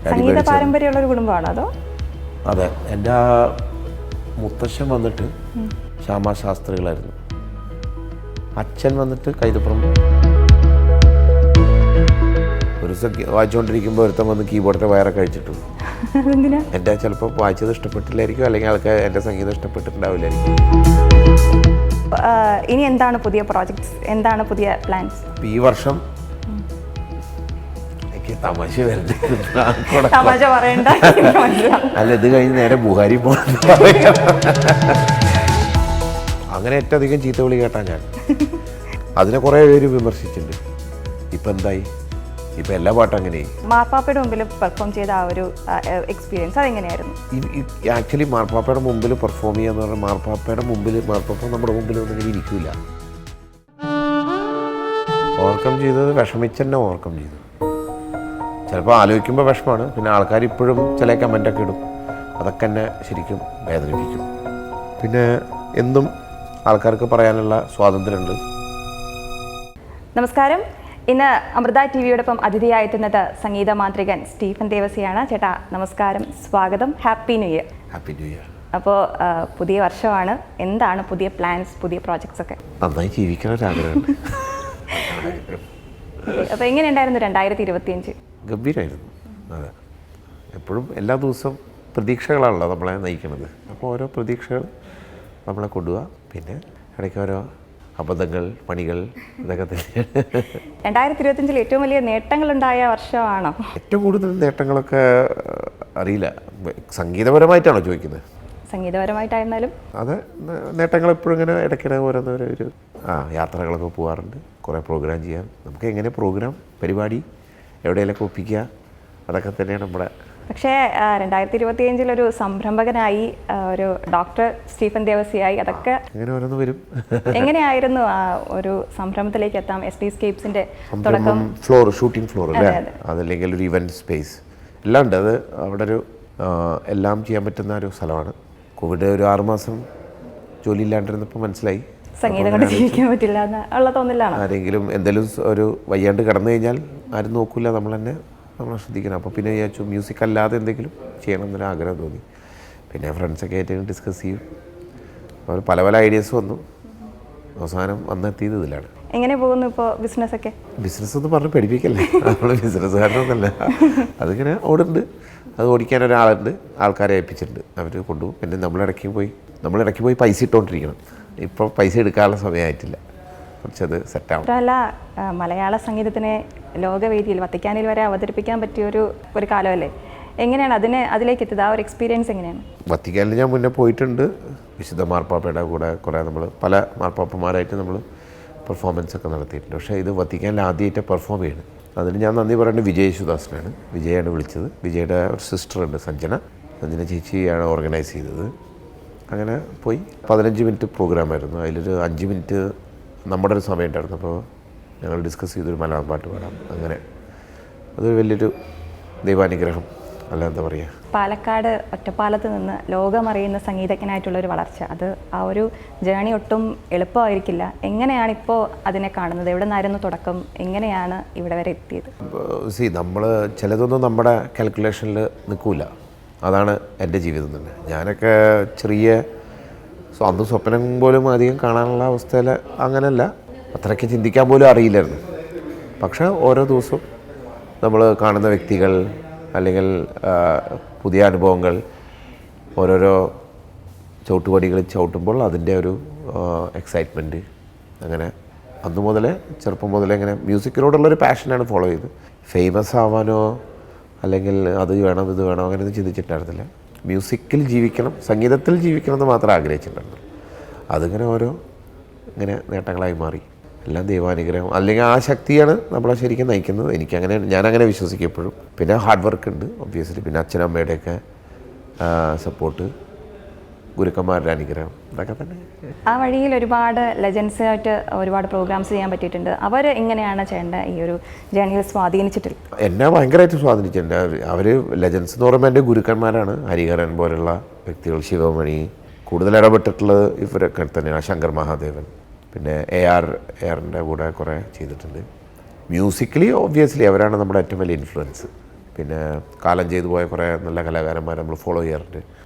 സംഗീത പാരമ്പര്യമുള്ള ഒരു കുടുംബമാണോ അതോ? അതെ, എൻ്റെ മുത്തശ്ശൻ വന്നിട്ട് ശ്യാമാശാസ്ത്രികളായിരുന്നു. അച്ഛൻ വന്നിട്ട് കൈതപ്പുറം. ഒരു ദിവസം വായിച്ചുകൊണ്ടിരിക്കുമ്പോൾ ഒരുത്തം വന്ന് കീബോർഡിൻ്റെ വയറൊക്കെ കഴിച്ചിട്ടു. എൻ്റെ ചിലപ്പോൾ വായിച്ചത് ഇഷ്ടപ്പെട്ടില്ലായിരിക്കും, അല്ലെങ്കിൽ ആൾക്കാർ എൻ്റെ സംഗീതം ഇഷ്ടപ്പെട്ടിട്ടുണ്ടാവില്ലായിരിക്കും. ഇനി എന്താണ് പുതിയ പ്രോജക്ട്സ്, എന്താണ് പുതിയ പ്ലാൻസ്? ഈ വർഷം എനിക്ക് തമാശ തമാശ പറയണ്ട. അല്ല, ഇത് കഴിഞ്ഞ് നേരെ ബുഹാരി പോകണം. അങ്ങനെ ഏറ്റവും അധികം ചീത്ത വിളി കേട്ടാ ഞാൻ. അതിനെ കുറേ പേര് വിമർശിച്ചിട്ടുണ്ട്. ഇപ്പം എന്തായി? ഇപ്പം എല്ലാ പാട്ടും അങ്ങനെയായി. മാർപ്പാപ്പയുടെ മുമ്പിൽ പെർഫോം ചെയ്ത ആ ഒരു എക്സ്പീരിയൻസ് അതെങ്ങനെയായിരുന്നു? ആക്ച്വലി മാർപ്പാപ്പയുടെ മുമ്പിൽ പെർഫോം ചെയ്യാന്ന് പറഞ്ഞാൽ മാർപ്പാപ്പ നമ്മുടെ മുമ്പിൽ ഒന്നും ഇരിക്കില്ല. ഓവർകം ചെയ്തത് വിഷമിച്ചെന്നെ ഓവർകം ചെയ്തു. ചിലപ്പോൾ ആലോചിക്കുമ്പോൾ വിഷമമാണ്. പിന്നെ ആൾക്കാർ ഇപ്പോഴും ചില കമൻ്റൊക്കെ ഇടും. അതൊക്കെ എന്നെ ശരിക്കും വേദനിപ്പിക്കും. പിന്നെ എന്തും ആൾക്കാർക്ക് പറയാനുള്ള സ്വാതന്ത്ര്യമുണ്ട്. നമസ്കാരം. ഇന്ന് അമൃത ടി വിയോടൊപ്പം അതിഥിയായെത്തുന്നത് സംഗീത മാന്ത്രികൻ സ്റ്റീഫൻ ദേവസിയാണ്. ചേട്ടാ നമസ്കാരം, സ്വാഗതം. Happy new year. Happy new year. അപ്പോൾ പുതിയ വർഷമാണ്, എന്താണ് പുതിയ പ്ലാൻസ്, പുതിയ പ്രോജക്ട്സ് ഒക്കെ? നന്നായി ജീവിക്കണം ഒരാഗ്രഹമുണ്ട്. അപ്പോൾ എങ്ങനെയുണ്ടായിരുന്നു 2025? ഗംഭീരമായിരുന്നു. അതെ, എപ്പോഴും എല്ലാ ദിവസവും പ്രതീക്ഷകളാണല്ലോ നമ്മളെ നയിക്കുന്നത്. അപ്പോൾ ഓരോ പ്രതീക്ഷകൾ നമ്മളെ കൊണ്ടുപോവുക. പിന്നെ ഇടയ്ക്ക് ഓരോ അബദ്ധങ്ങൾ, പണികൾ, ഇതൊക്കെ തന്നെയാണ്. 2025 ഏറ്റവും വലിയ നേട്ടങ്ങളുണ്ടായ വർഷമാണോ? ഏറ്റവും കൂടുതൽ നേട്ടങ്ങളൊക്കെ അറിയില്ല. സംഗീതപരമായിട്ടാണോ ചോദിക്കുന്നത്? സംഗീതപരമായിട്ടായിരുന്നാലും അതെ, നേട്ടങ്ങൾ എപ്പോഴും ഇങ്ങനെ ഇടയ്ക്കിടെ ഓരോന്നൊരു യാത്രകളൊക്കെ പോകാറുണ്ട്. കുറേ പ്രോഗ്രാം ചെയ്യാൻ. നമുക്ക് എങ്ങനെ പ്രോഗ്രാം പരിപാടി എവിടെയെങ്കിലൊക്കെ ഒപ്പിക്കുക, അതൊക്കെ തന്നെയാണ് നമ്മുടെ. പക്ഷേ 2025 ഒരു സംരംഭകനായി, ഒരു ഡോക്ടർ സ്റ്റീഫൻ ദേവസിയായി, അതൊക്കെ അങ്ങനെ ഓരോന്ന് വരും. എങ്ങനെയായിരുന്നു ആ ഒരു സംരംഭത്തിലേക്ക് എത്താം? ST സ്കേപ്സിന്റെ തുടക്കം, ഷൂട്ടിംഗ് ഫ്ലോർ അല്ലേ, അതല്ലെങ്കിൽ ഒരു ഇവന്റ് സ്പേസ് എല്ലാം ഉണ്ട്. അത് അവിടെ ഒരു എല്ലാം ചെയ്യാൻ പറ്റുന്ന ഒരു സ്ഥലമാണ്. കോവിഡ് ഒരു 6 മാസം ജോലി ഇല്ലാണ്ടിരുന്നപ്പോൾ മനസ്സിലായി സംഗീതം കൊണ്ട് ജീവിക്കാൻ പറ്റില്ല എന്നുള്ള തോന്നില്ലാണ്. ആരെങ്കിലും എന്തെങ്കിലും ഒരു വയ്യാണ്ട് കിടന്നു കഴിഞ്ഞാൽ ആരും നോക്കില്ല, നമ്മൾ ശ്രദ്ധിക്കണം. അപ്പോൾ പിന്നെ വിചാരിച്ചു മ്യൂസിക് അല്ലാതെ എന്തെങ്കിലും ചെയ്യണം എന്നൊരു ആഗ്രഹം തോന്നി. പിന്നെ ഫ്രണ്ട്സൊക്കെ ആയിട്ട് ഡിസ്കസ് ചെയ്യും. അപ്പോൾ പല ഐഡിയാസ് വന്നു. അവസാനം വന്നെത്തിയത് ഇതിലാണ്. എങ്ങനെ പോകുന്നു ഇപ്പോൾ ബിസിനസ്സൊക്കെ? ബിസിനസ് എന്ന് പറഞ്ഞ് പഠിപ്പിക്കല്ലേ, നമ്മൾ ബിസിനസ്സുകാരനൊന്നല്ല. അതിങ്ങനെ ഓടുന്നുണ്ട്. അത് ഓടിക്കാൻ ഒരാളുണ്ട്, ആൾക്കാരെ ഏൽപ്പിച്ചിട്ടുണ്ട്, അവർ കൊണ്ടുപോകും. പിന്നെ നമ്മളിടയ്ക്ക് പോയി പൈസ ഇട്ടുകൊണ്ടിരിക്കണം. ഇപ്പോൾ പൈസ എടുക്കാനുള്ള സമയമായിട്ടില്ല, കുറച്ചത് സെറ്റാവും. അല്ല, മലയാള സംഗീതത്തിനെ ലോകവേദിയിൽ വത്തിക്കാനിൽ വരെ അവതരിപ്പിക്കാൻ പറ്റിയ ഒരു കാലമല്ലേ? എങ്ങനെയാണ് അതിലേക്ക് എത്തിയത്? ആ ഒരു എക്സ്പീരിയൻസ് എങ്ങനെയാണ്? വത്തിക്കാനിൽ ഞാൻ മുന്നേ പോയിട്ടുണ്ട്. വിശുദ്ധ മാർപ്പാപ്പയുടെ കൂടെ കുറേ പല മാർപ്പാപ്പന്മാരായിട്ട് നമ്മൾ പെർഫോമൻസ് ഒക്കെ നടത്തിയിട്ടുണ്ട്. പക്ഷേ ഇത് വത്തിക്കാനിൽ ആദ്യമായിട്ട് പെർഫോം ചെയ്യുന്നത്. അതിന് ഞാൻ നന്ദി പറയേണ്ടത് വിജയ് യേശുദാസിനാണ്. വിജയാണ് വിളിച്ചത്. വിജയുടെ ഒരു സിസ്റ്ററുണ്ട്, സഞ്ജന ചേച്ചിയാണ് ഓർഗനൈസ് ചെയ്തത്. അങ്ങനെ പോയി 15 മിനിറ്റ് പ്രോഗ്രാമായിരുന്നു. അതിലൊരു 5 മിനിറ്റ് നമ്മുടെ ഒരു സമയം ഉണ്ടായിരുന്നു. അപ്പോൾ ഞങ്ങൾ ഡിസ്കസ് ചെയ്തൊരു മലയാളം പാട്ട് പാടാം. അങ്ങനെ അതൊരു വലിയൊരു ദൈവാനുഗ്രഹം, അല്ല എന്താ പറയുക. പാലക്കാട് ഒറ്റപ്പാലത്ത് നിന്ന് ലോകമറിയുന്ന സംഗീതജ്ഞനായിട്ടുള്ളൊരു വളർച്ച, അത് ആ ഒരു ജേണി ഒട്ടും എളുപ്പമായിരിക്കില്ല. എങ്ങനെയാണ് ഇപ്പോൾ അതിനെ കാണുന്നത്? എവിടെ നിന്നായിരുന്നു തുടക്കം? എങ്ങനെയാണ് ഇവിടെ വരെ എത്തിയത്? നമ്മൾ ചിലതൊന്നും നമ്മുടെ കാൽക്കുലേഷനിൽ നിൽക്കില്ല. അതാണ് എൻ്റെ ജീവിതം തന്നെ. ഞാനൊക്കെ ചെറിയ അന്ന് സ്വപ്നം പോലും അധികം കാണാനുള്ള അവസ്ഥയിൽ അങ്ങനെയല്ല, അത്രയ്ക്ക് ചിന്തിക്കാൻ പോലും അറിയില്ലായിരുന്നു. പക്ഷേ ഓരോ ദിവസവും നമ്മൾ കാണുന്ന വ്യക്തികൾ, അല്ലെങ്കിൽ പുതിയ അനുഭവങ്ങൾ, ഓരോരോ ചവിട്ടുപടികൾ ചവിട്ടുമ്പോൾ അതിൻ്റെ ഒരു എക്സൈറ്റ്മെൻറ്റ്, അങ്ങനെ അന്ന് മുതലേ ചെറുപ്പം മുതലേ ഇങ്ങനെ മ്യൂസിക്കിനോടുള്ളൊരു പാഷനാണ് ഫോളോ ചെയ്ത്. ഫേമസ് ആവാനോ അല്ലെങ്കിൽ അത് വേണം ഇത് വേണം അങ്ങനെയൊന്നും ചിന്തിച്ചിട്ടുണ്ടായിരുന്നില്ല. മ്യൂസിക്കിൽ ജീവിക്കണം, സംഗീതത്തിൽ ജീവിക്കണം എന്ന് മാത്രം ആഗ്രഹിച്ചിട്ടുണ്ടായിരുന്നു. അതിങ്ങനെ ഇങ്ങനെ നേട്ടങ്ങളായി മാറി. എല്ലാം ദൈവാനുഗ്രഹം, അല്ലെങ്കിൽ ആ ശക്തിയാണ് നമ്മളെ ശരിക്കും നയിക്കുന്നത്. ഞാനങ്ങനെ വിശ്വസിക്കും എപ്പോഴും. പിന്നെ ഹാർഡ് വർക്ക് ഉണ്ട് ഒബ്വിയസ്ലി. പിന്നെ അച്ഛനമ്മയുടെയൊക്കെ സപ്പോർട്ട്, ഗുരുക്കന്മാരുടെ അനുഗ്രഹം, ഇതൊക്കെ തന്നെ. ആ വഴിയിൽ ഒരുപാട് ലെജൻസായിട്ട് ഒരുപാട് പ്രോഗ്രാംസ് ചെയ്യാൻ പറ്റിയിട്ടുണ്ട്. അവർ എങ്ങനെയാണ് ചെയ്യേണ്ട ഈ ഒരു ജേണിയിൽ സ്വാധീനിച്ചിട്ടില്ല? എന്നെ ഭയങ്കരമായിട്ട് സ്വാധീനിച്ചിട്ടുണ്ട് അവർ. ലെജൻസ് എന്ന് പറയുമ്പോൾ എൻ്റെ ഗുരുക്കന്മാരാണ്. ഹരിഹരൻ പോലുള്ള വ്യക്തികൾ, ശിവമണി, കൂടുതൽ ഇടപെട്ടിട്ടുള്ളത് ഇവരൊക്കെ തന്നെയാണ്. ശങ്കർ മഹാദേവൻ, പിന്നെ ARൻ്റെ കൂടെ കുറേ ചെയ്തിട്ടുണ്ട്. മ്യൂസിക്കലി ഒബ്വിയസ്ലി അവരാണ് നമ്മുടെ ഏറ്റവും വലിയ ഇൻഫ്ലുവൻസ്. പിന്നെ കാലം ചെയ്തു പോയ കുറേ നല്ല കലാകാരന്മാരെ നമ്മൾ ഫോളോ ചെയ്യാറുണ്ട്.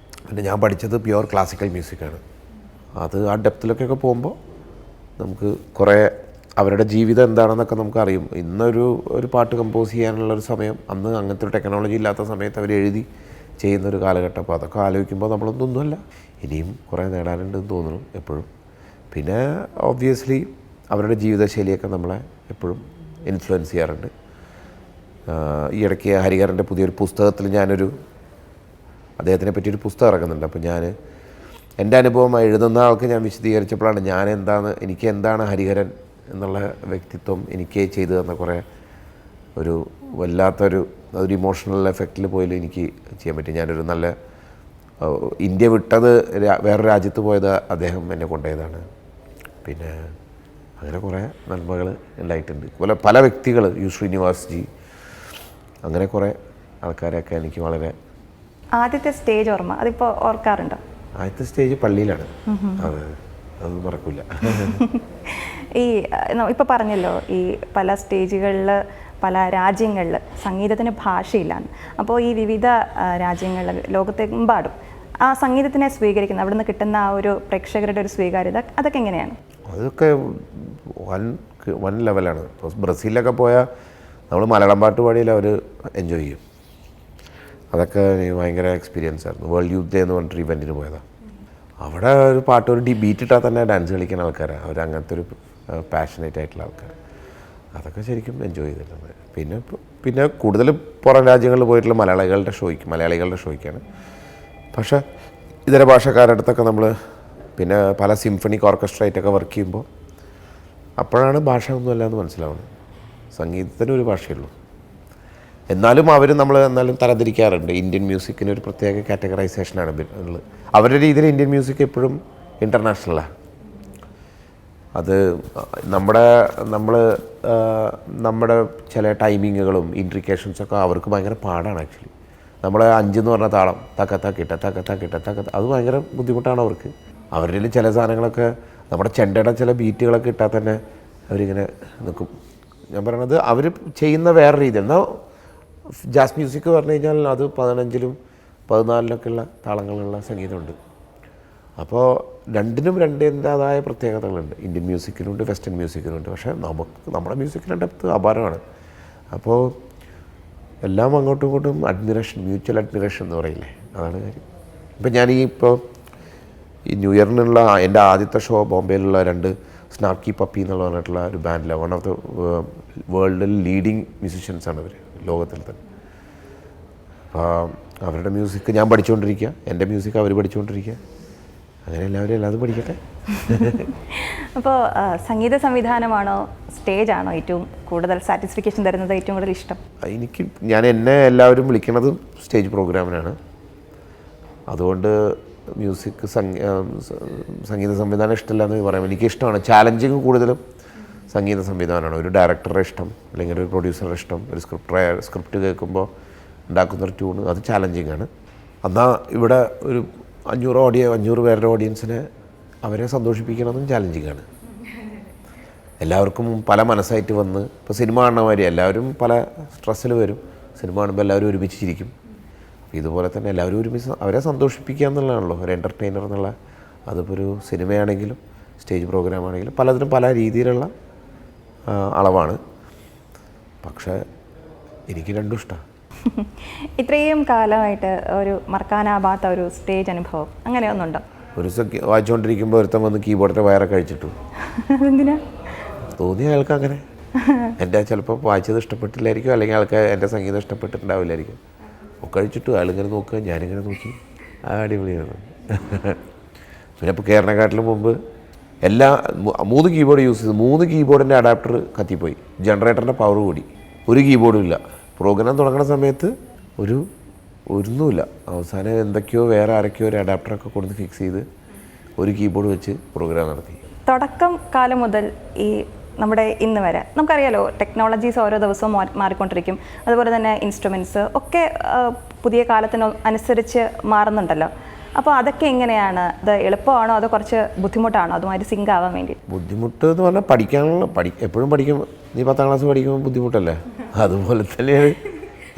പിന്നെ ഞാൻ പഠിച്ചത് പ്യുവർ ക്ലാസിക്കൽ മ്യൂസിക്കാണ്. അത് ആ ഡെപ്തിലൊക്കെ പോകുമ്പോൾ നമുക്ക് കുറേ അവരുടെ ജീവിതം എന്താണെന്നൊക്കെ നമുക്കറിയും. ഒരു പാട്ട് കമ്പോസ് ചെയ്യാനുള്ളൊരു സമയം, അന്ന് അങ്ങനത്തെ ഒരു ടെക്നോളജി ഇല്ലാത്ത സമയത്ത് അവർ എഴുതി ചെയ്യുന്നൊരു കാലഘട്ടം. അപ്പോൾ അതൊക്കെ ആലോചിക്കുമ്പോൾ നമ്മളൊന്നൊന്നുമല്ല, ഇനിയും കുറേ നേടാനുണ്ടെന്ന് തോന്നുന്നു എപ്പോഴും. പിന്നെ ഒബ്വിയസ്ലി അവരുടെ ജീവിതശൈലിയൊക്കെ നമ്മളെ എപ്പോഴും ഇൻഫ്ലുവൻസ് ചെയ്യാറുണ്ട്. ഈ ഇടയ്ക്ക് ഹരിഹരൻ്റെ പുതിയൊരു പുസ്തകത്തിൽ അദ്ദേഹത്തിനെ പറ്റിയൊരു പുസ്തകം ഇറങ്ങുന്നുണ്ട്. അപ്പോൾ എൻ്റെ അനുഭവം എഴുതുന്ന ആൾക്ക് ഞാൻ വിശദീകരിച്ചപ്പോഴാണ് എനിക്ക് എന്താണ് ഹരിഹരൻ എന്നുള്ള വ്യക്തിത്വം എനിക്ക് ചെയ്തു തന്ന കുറേ വല്ലാത്തൊരു ഇമോഷണൽ എഫക്റ്റിൽ പോയാലും എനിക്ക് ചെയ്യാൻ പറ്റി. ഞാനൊരു നല്ല ഇന്ത്യ വിട്ടത് വേറൊരു രാജ്യത്ത് പോയത് അദ്ദേഹം എന്നെ കൊണ്ടുപോയതാണ്. പിന്നെ അങ്ങനെ കുറേ നന്മകൾ ഉണ്ടായിട്ടുണ്ട്. അതുപോലെ പല വ്യക്തികൾ, ശ്രീനിവാസ് ജി, അങ്ങനെ കുറേ ആൾക്കാരെയൊക്കെ എനിക്ക് വളരെ. ആദ്യത്തെ സ്റ്റേജ് ഓർമ്മ അതിപ്പോൾ ഓർക്കാറുണ്ടോ? ആദ്യത്തെ സ്റ്റേജ് പള്ളിയിലാണ്. അത് മറക്കില്ല. ഇപ്പോൾ പറഞ്ഞല്ലോ ഈ പല സ്റ്റേജുകളിൽ പല രാജ്യങ്ങളിൽ സംഗീതത്തിന് ഭാഷയില്ലാന്ന്. അപ്പോൾ ഈ വിവിധ രാജ്യങ്ങളിൽ ലോകത്തെമ്പാടും ആ സംഗീതത്തിനെ സ്വീകരിക്കുന്ന അവിടെ നിന്ന് കിട്ടുന്ന ആ ഒരു പ്രേക്ഷകരുടെ ഒരു സ്വീകാര്യത അതൊക്കെ എങ്ങനെയാണ്? അതൊക്കെ വൺ ലെവലാണ്. ഇപ്പോൾ ബ്രസീലിലൊക്കെ പോയാൽ നമ്മൾ മലയാളം പാട്ട് പാടിയാൽ അവർ എൻജോയ് ചെയ്യും. അതൊക്കെ ഭയങ്കര എക്സ്പീരിയൻസ് ആയിരുന്നു. വേൾഡ് യൂത്ത് ഡേ എന്ന് പറഞ്ഞിട്ട് ഇവൻറ്റിന് പോയതാണ്. അവിടെ ഒരു പാട്ട് ബീറ്റ് ഇട്ടാൽ തന്നെ ഡാൻസ് കളിക്കുന്ന ആൾക്കാരാണ് അവർ. അങ്ങനത്തെ ഒരു പാഷനേറ്റ് ആയിട്ടുള്ള ആൾക്കാർ. അതൊക്കെ ശരിക്കും എൻജോയ് ചെയ്തിട്ടുണ്ട്. പിന്നെ കൂടുതൽ പുറം രാജ്യങ്ങളിൽ പോയിട്ടുള്ള മലയാളികളുടെ ഷോയ്ക്കാണ്. പക്ഷേ ഇതര ഭാഷക്കാരുടെ അടുത്തൊക്കെ നമ്മൾ പിന്നെ പല സിംഫണിക് ഓർക്കസ്ട്രയായിട്ടൊക്കെ വർക്ക് ചെയ്യുമ്പോൾ അപ്പോഴാണ് ഭാഷ ഒന്നുമല്ല എന്ന് മനസ്സിലാവുന്നത്. സംഗീതത്തിന് ഒരു ഭാഷയുള്ളൂ. എന്നാലും എന്നാലും തരംതിരിക്കാറുണ്ട്. ഇന്ത്യൻ മ്യൂസിക്കിന് ഒരു പ്രത്യേക കാറ്റഗറൈസേഷനാണ് ഉള്ളത്. അവരുടെ രീതിയിൽ ഇന്ത്യൻ മ്യൂസിക് എപ്പോഴും ഇൻ്റർനാഷണലാണ്. അത് നമ്മുടെ ചില ടൈമിങ്ങുകളും ഇൻട്രിക്കേഷൻസൊക്കെ അവർക്ക് ഭയങ്കര പാടാണ്. ആക്ച്വലി നമ്മൾ 5 എന്ന് പറഞ്ഞ താളം തക്കത്ത അത് ഭയങ്കര ബുദ്ധിമുട്ടാണ് അവർക്ക്. അവരുടെ ചില സാധനങ്ങളൊക്കെ നമ്മുടെ ചെണ്ടയുടെ ചില ബീറ്റുകളൊക്കെ ഇട്ടാൽ തന്നെ അവരിങ്ങനെ നിൽക്കും. ഞാൻ പറയണത് അവർ ചെയ്യുന്ന വേറെ രീതി. എന്നാൽ ജാസ് മ്യൂസിക് പറഞ്ഞു കഴിഞ്ഞാൽ അത് 15-ലും 14-ലൊക്കെയുള്ള താളങ്ങളുള്ള സംഗീതമുണ്ട്. അപ്പോൾ രണ്ടിനും രണ്ടിൻ്റേതായ പ്രത്യേകതകളുണ്ട്. ഇന്ത്യൻ മ്യൂസിക്കിനുണ്ട്, വെസ്റ്റേൺ മ്യൂസിക്കിനുണ്ട്. പക്ഷേ നമ്മുടെ മ്യൂസിക്കിൻ്റെ ഡെപ്ത് അപാരമാണ്. അപ്പോൾ എല്ലാം അങ്ങോട്ടും ഇങ്ങോട്ടും മ്യൂച്വൽ അഡ്മിറേഷൻ എന്ന് പറയില്ലേ, അതാണ് കാര്യം. ഇപ്പം ഈ ന്യൂ ഇയറിനുള്ള എൻ്റെ ആദ്യത്തെ ഷോ ബോംബെയിലുള്ള 2 സ്നാർക്കി പപ്പി എന്നുള്ള പറഞ്ഞിട്ടുള്ള ഒരു ബാൻഡിലാണ്. വൺ ഓഫ് ദ വേൾഡിൽ ലീഡിങ് മ്യൂസിഷ്യൻസാണ് അവർ, ലോകത്തിൽ തന്നെ. അപ്പോൾ അവരുടെ മ്യൂസിക് ഞാൻ പഠിച്ചുകൊണ്ടിരിക്കുക, എൻ്റെ മ്യൂസിക് അവർ പഠിച്ചുകൊണ്ടിരിക്കുക. അങ്ങനെ എല്ലാവരും പഠിക്കട്ടെ. അപ്പോൾ സംഗീത സംവിധാനമാണോ സ്റ്റേജാണോ ഏറ്റവും കൂടുതൽ സാറ്റിസ്ഫിക്കേഷൻ തരുന്നത്, ഏറ്റവും കൂടുതൽ ഇഷ്ടം? എന്നെ എല്ലാവരും വിളിക്കുന്നത് സ്റ്റേജ് പ്രോഗ്രാമിനാണ്. അതുകൊണ്ട് സംഗീത സംവിധാനം ഇഷ്ടമല്ല എന്ന് പറയാം. എനിക്കിഷ്ടമാണ്. ചാലഞ്ചിങ് കൂടുതലും സംഗീത സംവിധാനമാണ്. ഒരു ഡയറക്ടറുടെ ഇഷ്ടം, അല്ലെങ്കിൽ ഒരു പ്രൊഡ്യൂസറുടെ ഇഷ്ടം, ഒരു സ്ക്രിപ്റ്റ് കേൾക്കുമ്പോൾ ഉണ്ടാക്കുന്നൊരു ട്യൂണ്, അത് ചാലഞ്ചിങ് ആണ്. എന്നാൽ ഇവിടെ ഒരു 500 പേരുടെ ഓഡിയൻസിനെ അവരെ സന്തോഷിപ്പിക്കണമെന്നും ചാലഞ്ചിങ് ആണ്. എല്ലാവർക്കും പല മനസ്സായിട്ട് വന്ന്, ഇപ്പോൾ സിനിമ കാണുന്ന മാതിരി എല്ലാവരും പല സ്ട്രെസ്സിൽ വരും. സിനിമ കാണുമ്പോൾ എല്ലാവരും ഒരുമിച്ചിരിക്കും. ഇതുപോലെ തന്നെ എല്ലാവരും ഒരുമിച്ച് അവരെ സന്തോഷിപ്പിക്കുക എന്നുള്ളതാണല്ലോ ഒരു എൻ്റർടൈനർ എന്നുള്ള. അതിപ്പോൾ ഒരു സിനിമയാണെങ്കിലും സ്റ്റേജ് പ്രോഗ്രാം ആണെങ്കിലും പലതിനും പല രീതിയിലുള്ള അളവാണ്. പക്ഷേ എനിക്ക് രണ്ടും ഇഷ്ടമാണ്. ഇത്രയും കാലമായിട്ട് ഒരു മറക്കാനാവാത്ത ഒരു സ്റ്റേജ് അനുഭവം അങ്ങനെ ഒന്നുണ്ടോ? ഒരു ദിവസം വായിച്ചുകൊണ്ടിരിക്കുമ്പോൾ ഒരുത്തം വന്ന് കീബോർഡിൻ്റെ വയറൊക്കെ കഴിച്ചിട്ടു. അതെന്തിനാ തോന്നിയ അയാൾക്ക് അങ്ങനെ. എൻ്റെ ചിലപ്പോൾ വായിച്ചത് ഇഷ്ടപ്പെട്ടില്ലായിരിക്കും, അല്ലെങ്കിൽ ആൾക്ക് എൻ്റെ സംഗീതം ഇഷ്ടപ്പെട്ടിട്ടുണ്ടാവില്ലായിരിക്കും. ഒക്കെ കഴിച്ചിട്ടു അയാളിങ്ങനെ നോക്കുക, ഞാനിങ്ങനെ നോക്കി. അടിപൊളിയാണ്. പിന്നെ ഇപ്പോൾ കയറിനെക്കാട്ടിലും മുമ്പ് 3 കീബോർഡ് യൂസ് ചെയ്തു. 3 കീബോർഡിൻ്റെ അഡാപ്റ്റർ കത്തിപ്പോയി. ജനറേറ്ററിൻ്റെ പവർ കൂടി. ഒരു കീബോർഡും ഇല്ല. പ്രോഗ്രാം തുടങ്ങുന്ന സമയത്ത് ഒന്നുമില്ല. അവസാനം എന്തൊക്കെയോ വേറെ ആരൊക്കെയോ ഒരു അഡാപ്റ്ററൊക്കെ കൊടുത്ത് ഫിക്സ് ചെയ്ത് ഒരു കീബോർഡ് വെച്ച് പ്രോഗ്രാം നടത്തി. തുടക്കം കാലം മുതൽ ഈ നമ്മുടെ ഇന്ന് വരെ നമുക്കറിയാലോ, ടെക്നോളജീസ് ഓരോ ദിവസവും മാറിക്കൊണ്ടിരിക്കും. അതുപോലെ തന്നെ ഇൻസ്ട്രുമെൻറ്റ്സ് ഒക്കെ പുതിയ കാലത്തിന് അനുസരിച്ച് മാറുന്നുണ്ടല്ലോ. അപ്പോൾ അതൊക്കെ എങ്ങനെയാണ്? അത് എളുപ്പമാണോ അതോ കുറച്ച് ബുദ്ധിമുട്ടാണോ അതുമാതിരി സിങ്ക് ആവാൻ വേണ്ടി? ബുദ്ധിമുട്ട് എന്ന് പറഞ്ഞാൽ പഠിക്കാനുള്ള എപ്പോഴും പഠിക്കും. നീ 10ാം ക്ലാസ് പഠിക്കുമ്പോൾ ബുദ്ധിമുട്ടല്ലേ, അതുപോലെ തന്നെയാണ്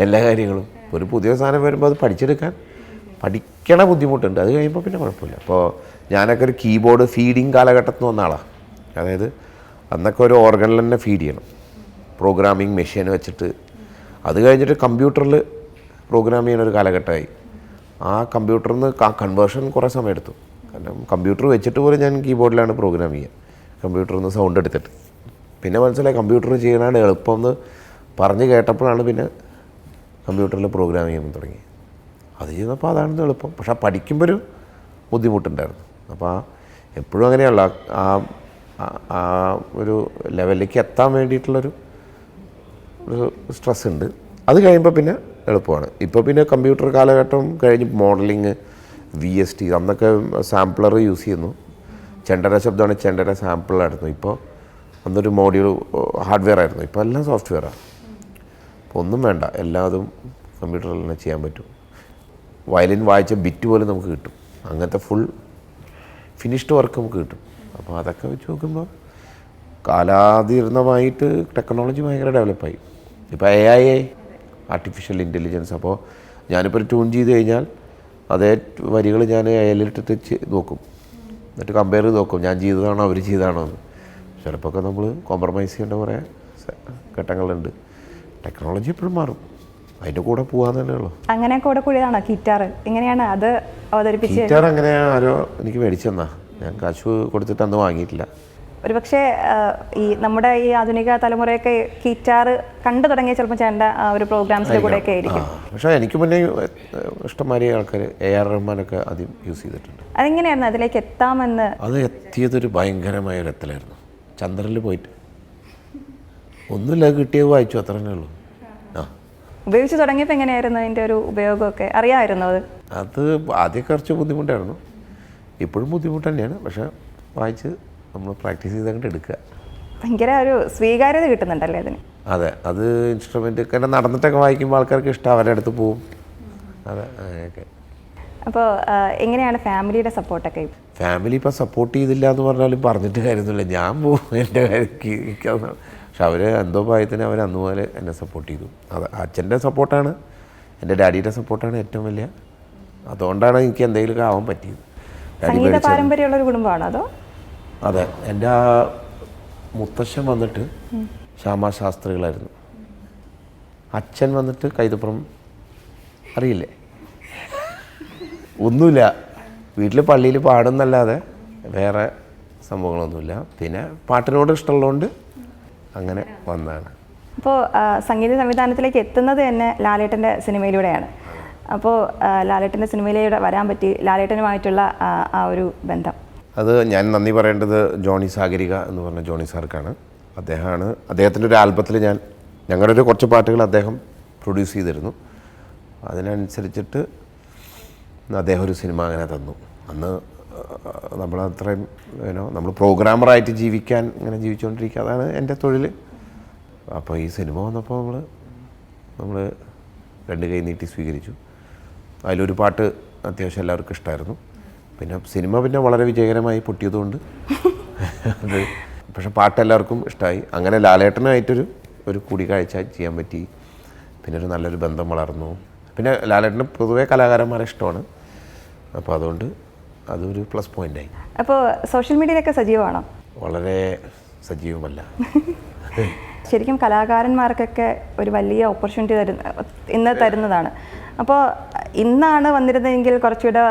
എല്ലാ കാര്യങ്ങളും. ഒരു പുതിയ സാധനം വരുമ്പോൾ അത് പഠിക്കണ ബുദ്ധിമുട്ടുണ്ട്. അത് കഴിയുമ്പോൾ പിന്നെ കുഴപ്പമില്ല. അപ്പോൾ ഞാനൊക്കെ ഒരു കീബോർഡ് ഫീഡിങ് കാലഘട്ടത്തിൽ വന്ന ആളാണ്. അതായത് അന്നൊക്കെ ഒരു ഓർഗനിൽ തന്നെ ഫീഡ് ചെയ്യണം, പ്രോഗ്രാമിങ് മെഷീൻ വെച്ചിട്ട്. അത് കഴിഞ്ഞിട്ട് കമ്പ്യൂട്ടറിൽ പ്രോഗ്രാം ചെയ്യുന്ന ഒരു കാലഘട്ടമായി. ആ കമ്പ്യൂട്ടറിൽ നിന്ന് കൺവേർഷൻ കുറേ സമയം എടുത്തു. കാരണം കമ്പ്യൂട്ടർ വെച്ചിട്ട് പോലും ഞാൻ കീബോർഡിലാണ് പ്രോഗ്രാം ചെയ്യുക, കമ്പ്യൂട്ടറിൽ നിന്ന് സൗണ്ട് എടുത്തിട്ട്. പിന്നെ മനസ്സിലായി കമ്പ്യൂട്ടർ ചെയ്യണതാണ് എളുപ്പം എന്ന് പറഞ്ഞ് കേട്ടപ്പോഴാണ് പിന്നെ കമ്പ്യൂട്ടറിൽ പ്രോഗ്രാം ചെയ്യാൻ തുടങ്ങി. അത് ചെയ്തപ്പോൾ അതാണ് എളുപ്പം. പക്ഷെ പഠിക്കുമ്പോൾ ഒരു ബുദ്ധിമുട്ടുണ്ടായിരുന്നു. അപ്പോൾ എപ്പോഴും അങ്ങനെയല്ല, ആ ഒരു ലെവലിലേക്ക് എത്താൻ വേണ്ടിയിട്ടുള്ളൊരു സ്ട്രെസ് ഉണ്ട്. അത് കഴിയുമ്പോൾ പിന്നെ എളുപ്പമാണ്. ഇപ്പോൾ പിന്നെ കമ്പ്യൂട്ടർ കാലഘട്ടം കഴിഞ്ഞ് മോഡലിങ്, VST, അന്നൊക്കെ സാമ്പിളർ യൂസ് ചെയ്യുന്നു. ചെണ്ടര ശബ്ദമാണ്, ചെണ്ടര സാമ്പിളായിരുന്നു. ഇപ്പോൾ അന്നൊരു മോഡ്യൂൾ ഹാർഡ്വെയർ ആയിരുന്നു. ഇപ്പോൾ എല്ലാം സോഫ്റ്റ്വെയറാണ്. അപ്പോൾ ഒന്നും വേണ്ട, എല്ലാതും കമ്പ്യൂട്ടറിൽ തന്നെ ചെയ്യാൻ പറ്റും. വയലിൻ വായിച്ച ബിറ്റ് പോലും നമുക്ക് കിട്ടും. അങ്ങനത്തെ ഫുൾ ഫിനിഷ്ഡ് വർക്ക് നമുക്ക് കിട്ടും. അപ്പോൾ അതൊക്കെ വെച്ച് നോക്കുമ്പോൾ കാലാതീർണമായിട്ട് ടെക്നോളജി ഭയങ്കര ഡെവലപ്പായി. ഇപ്പോൾ AI, ആർട്ടിഫിഷ്യൽ ഇൻ്റലിജൻസ്. അപ്പോൾ ഞാനിപ്പോൾ ഒരു ട്യൂൺ ചെയ്ത് കഴിഞ്ഞാൽ അതേ വരികൾ ഞാൻ AI-ലിട്ടിട്ട് നോക്കും, എന്നിട്ട് കമ്പയർ ചെയ്ത് നോക്കും ഞാൻ ചെയ്തതാണോ അവർ ചെയ്തതാണോ എന്ന്. ചിലപ്പോൾ ഒക്കെ നമ്മൾ കോംപ്രമൈസ് ചെയ്യേണ്ട കുറേ ഘട്ടങ്ങളുണ്ട്. ടെക്നോളജി എപ്പോഴും മാറും, അതിൻ്റെ കൂടെ പോകാൻ തന്നെ ഉള്ളൂ. അങ്ങനെ കൂടെ കൂടിയതാണോ ഗിറ്റാർ? എങ്ങനെയാണ് അത് അവതരിപ്പിച്ചത്? ഗിറ്റാർ അങ്ങനെ ആരോ എനിക്ക് മേടിച്ചെന്നാ, ഞാൻ കാശ് കൊടുത്തിട്ട് അന്ന് വാങ്ങിയിട്ടില്ല. ഒരുപക്ഷെ ഈ നമ്മുടെ ഈ ആധുനിക തലമുറയൊക്കെ ഗിറ്റാർ കണ്ടു തുടങ്ങിയ ചിലപ്പോൾ ചേട്ടൻ്റെ ഒരു പ്രോഗ്രാംസിൻ്റെ കൂടെയൊക്കെ ആയിരിക്കും. പക്ഷേ എനിക്ക് മുന്നേ ഇഷ്ടംമാതിരി ആൾക്കാർ AR റഹ്മാനൊക്കെ ആദ്യം യൂസ് ചെയ്തിട്ടുണ്ട്. അതെങ്ങനെയായിരുന്നു അതിലേക്ക് എത്താമെന്ന്? അത് എത്തിയതൊരു ഭയങ്കരമായ ഒരു എത്തലായിരുന്നു. ചന്ദ്രനിൽ പോയിട്ട് ഒന്നുമില്ല, കിട്ടിയത് വായിച്ചു, അത്ര തന്നെ ഉള്ളൂ. ഉപയോഗിച്ച് തുടങ്ങിയപ്പോൾ എങ്ങനെയായിരുന്നു അതിൻ്റെ ഒരു ഉപയോഗമൊക്കെ? അറിയാമായിരുന്നു അത് ആദ്യം കുറച്ച് ബുദ്ധിമുട്ടായിരുന്നു, ഇപ്പോഴും ബുദ്ധിമുട്ട് തന്നെയാണ്. പക്ഷേ വായിച്ച് നമ്മൾ പ്രാക്ടീസ് ചെയ്ത് അങ്ങോട്ട് എടുക്കുക. ഭയങ്കര ഒരു സ്വീകാര്യത കിട്ടുന്നുണ്ടല്ലേ അതിന്? അതെ, അത് ഇൻസ്ട്രുമെൻ്റ് ഒക്കെ നടന്നിട്ടൊക്കെ വായിക്കുമ്പോൾ ആൾക്കാർക്ക് ഇഷ്ടം, അവരുടെ അടുത്ത് പോവും. അതെ, അങ്ങനെയൊക്കെ. അപ്പോൾ എങ്ങനെയാണ് ഫാമിലിയുടെ സപ്പോർട്ടൊക്കെ? ഫാമിലി ഇപ്പോൾ സപ്പോർട്ട് ചെയ്തില്ല എന്ന് പറഞ്ഞാലും പറഞ്ഞിട്ട് കാര്യമൊന്നുമില്ല, ഞാൻ പോവും എൻ്റെ കാര്യത്തിൽ. പക്ഷെ അവർ എന്തോ പ്രായത്തിന് അവർ അന്ന് പോലെ എന്നെ സപ്പോർട്ട് ചെയ്തു. അത് അച്ഛൻ്റെ സപ്പോർട്ടാണ്, എൻ്റെ ഡാഡിയുടെ സപ്പോർട്ടാണ് ഏറ്റവും വലിയ. അതുകൊണ്ടാണ് എനിക്ക് എന്തെങ്കിലുമൊക്കെ ആവാൻ പറ്റിയത്. സംഗീത പാരമ്പര്യമുള്ളൊരു കുടുംബമാണോ അതോ? അതെ, എൻ്റെ ആ മുത്തശ്ശൻ വന്നിട്ട് ശ്യാമാശാസ്ത്രികളായിരുന്നു. അച്ഛൻ വന്നിട്ട് കൈതപ്പുറം, അറിയില്ലേ? ഒന്നുമില്ല, വീട്ടിൽ പള്ളിയിൽ പാടുന്നല്ലാതെ വേറെ സംഭവങ്ങളൊന്നുമില്ല. പിന്നെ പാട്ടിനോട് ഇഷ്ടമുള്ളതുകൊണ്ട് അങ്ങനെ വന്നതാണ്. അപ്പോൾ സംഗീത സംവിധാനത്തിലേക്ക് എത്തുന്നത് തന്നെ ലാലേട്ടൻ്റെ സിനിമയിലൂടെയാണ്. അപ്പോൾ ലാലേട്ടൻ്റെ സിനിമയിലൂടെ വരാൻ പറ്റി, ലാലേട്ടനുമായിട്ടുള്ള ആ ഒരു ബന്ധം? അത് ഞാൻ നന്ദി പറയേണ്ടത് ജോണി സാഗരിക എന്ന് പറഞ്ഞ ജോണി സാർക്കാണ്. അദ്ദേഹത്തിൻ്റെ ഒരു ആൽബത്തിൽ ഞങ്ങളുടെ ഒരു കുറച്ച് പാട്ടുകൾ അദ്ദേഹം പ്രൊഡ്യൂസ് ചെയ്തിരുന്നു. അതിനനുസരിച്ചിട്ട് അദ്ദേഹം ഒരു സിനിമ അങ്ങനെ തന്നു. അന്ന് നമ്മളത്രയും നമ്മൾ പ്രോഗ്രാമറായിട്ട് ജീവിക്കാൻ ഇങ്ങനെ ജീവിച്ചുകൊണ്ടിരിക്കുക, അതാണ് എൻ്റെ തൊഴിൽ. അപ്പോൾ ഈ സിനിമ വന്നപ്പോൾ നമ്മൾ രണ്ട് കൈ നീട്ടി സ്വീകരിച്ചു. അതിലൊരു പാട്ട് അത്യാവശ്യം എല്ലാവർക്കും ഇഷ്ടമായിരുന്നു. പിന്നെ സിനിമ പിന്നെ വളരെ വിജയകരമായി പൊട്ടിയതുകൊണ്ട് അത്, പക്ഷെ പാട്ട് എല്ലാവർക്കും ഇഷ്ടമായി. അങ്ങനെ ലാലേട്ടനായിട്ടൊരു കൂടിക്കാഴ്ച ചെയ്യാൻ പറ്റി. പിന്നെ ഒരു നല്ലൊരു ബന്ധം വളർന്നു. പിന്നെ ലാലേട്ടന് പൊതുവേ കലാകാരന്മാരെ ഇഷ്ടമാണ്. അപ്പോൾ അതുകൊണ്ട് അതൊരു പ്ലസ് പോയിൻ്റായി. അപ്പോൾ സോഷ്യൽ മീഡിയയിലൊക്കെ സജീവമാണോ? വളരെ സജീവമല്ല. ശരിക്കും കലാകാരന്മാർക്കൊക്കെ ഒരു വലിയ ഓപ്പർച്യൂണിറ്റി ഇന്ന് തരുന്നതാണ്. അപ്പോൾ ഇന്നാണ് വന്നിരുന്നതെങ്കിൽ കുറച്ചുകൂടെ